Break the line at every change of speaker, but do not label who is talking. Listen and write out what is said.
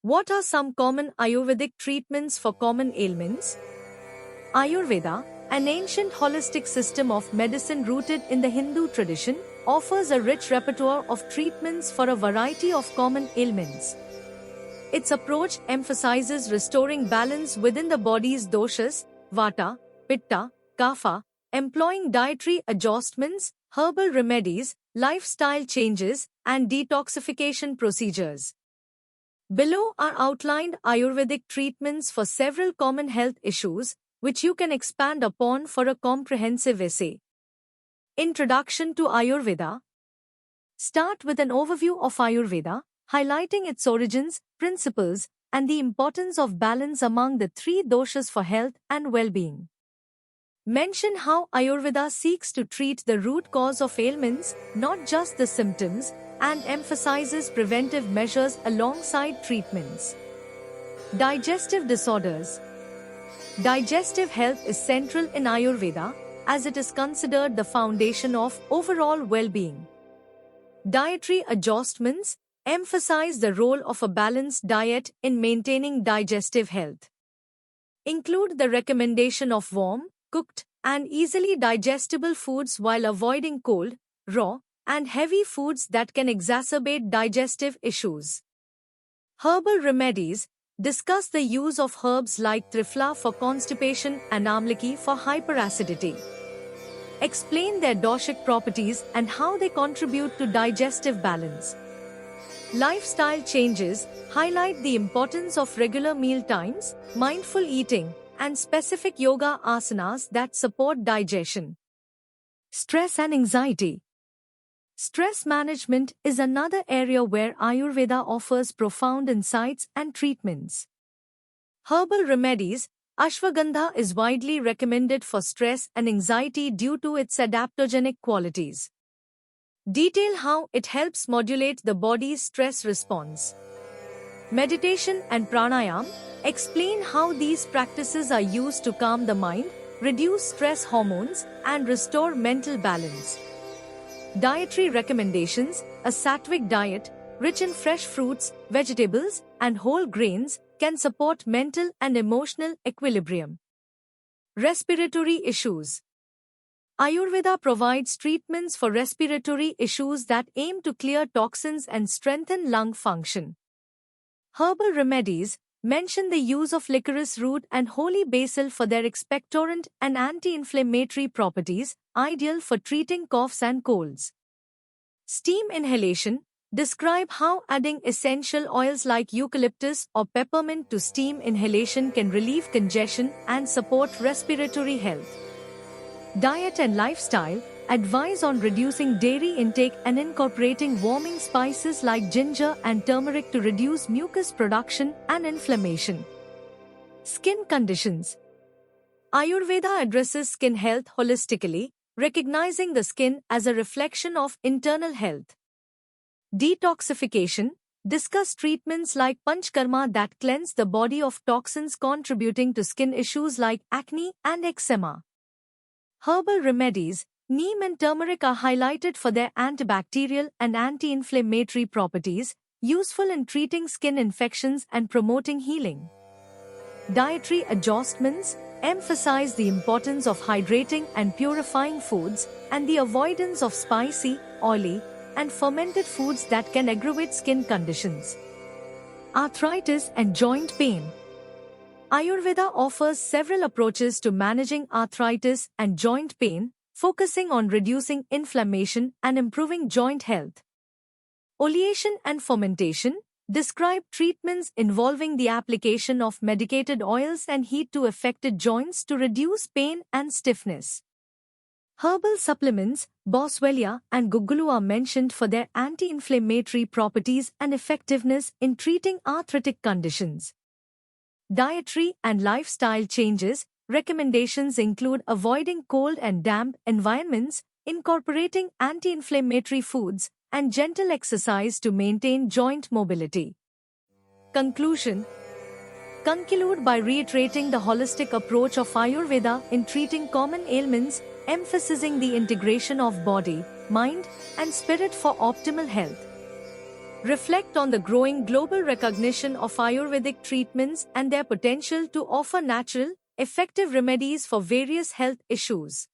What are some common Ayurvedic treatments for common ailments? Ayurveda, an ancient holistic system of medicine rooted in the Hindu tradition, offers a rich repertoire of treatments for a variety of common ailments. Its approach emphasizes restoring balance within the body's doshas, vata, pitta, kapha, employing dietary adjustments, herbal remedies, lifestyle changes, and detoxification procedures. Below are outlined Ayurvedic treatments for several common health issues, which you can expand upon for a comprehensive essay. Introduction to Ayurveda. Start with an overview of Ayurveda, highlighting its origins, principles, and the importance of balance among the three doshas for health and well-being. Mention how Ayurveda seeks to treat the root cause of ailments, not just the symptoms, and emphasizes preventive measures alongside treatments. Digestive disorders. Digestive health is central in Ayurveda, as it is considered the foundation of overall well-being. Dietary adjustments emphasize the role of a balanced diet in maintaining digestive health. Include the recommendation of warm, cooked, and easily digestible foods while avoiding cold, raw, and heavy foods that can exacerbate digestive issues. Herbal remedies discuss the use of herbs like triphala for constipation and amlaki for hyperacidity. Explain their doshic properties and how they contribute to digestive balance. Lifestyle changes highlight the importance of regular meal times, mindful eating, and specific yoga asanas that support digestion. Stress and anxiety. Stress management is another area where Ayurveda offers profound insights and treatments. Herbal remedies. Ashwagandha is widely recommended for stress and anxiety due to its adaptogenic qualities. Detail how it helps modulate the body's stress response. Meditation and pranayam. Explain how these practices are used to calm the mind, reduce stress hormones, and restore mental balance. Dietary recommendations. A sattvic diet, rich in fresh fruits, vegetables, and whole grains, can support mental and emotional equilibrium. Respiratory issues. Ayurveda provides treatments for respiratory issues that aim to clear toxins and strengthen lung function. Herbal remedies mention the use of licorice root and holy basil for their expectorant and anti-inflammatory properties, ideal for treating coughs and colds. Steam inhalation. Describe how adding essential oils like eucalyptus or peppermint to steam inhalation can relieve congestion and support respiratory health. Diet and lifestyle. Advise on reducing dairy intake and incorporating warming spices like ginger and turmeric to reduce mucus production and inflammation. Skin conditions. Ayurveda addresses skin health holistically, recognizing the skin as a reflection of internal health. Detoxification. Discuss treatments like panchkarma that cleanse the body of toxins contributing to skin issues like acne and eczema. Herbal remedies. Neem and turmeric are highlighted for their antibacterial and anti-inflammatory properties, useful in treating skin infections and promoting healing. Dietary adjustments emphasize the importance of hydrating and purifying foods and the avoidance of spicy, oily, and fermented foods that can aggravate skin conditions. Arthritis and joint pain. Ayurveda offers several approaches to managing arthritis and joint pain, focusing on reducing inflammation and improving joint health. Oleation and fermentation describe treatments involving the application of medicated oils and heat to affected joints to reduce pain and stiffness. Herbal supplements. Boswellia and Guggulu are mentioned for their anti-inflammatory properties and effectiveness in treating arthritic conditions. Dietary and lifestyle changes. Recommendations include avoiding cold and damp environments, incorporating anti-inflammatory foods, and gentle exercise to maintain joint mobility. Conclusion. Conclude by reiterating the holistic approach of Ayurveda in treating common ailments, emphasizing the integration of body, mind, and spirit for optimal health. reflect on the growing global recognition of Ayurvedic treatments and their potential to offer natural, effective remedies for various health issues.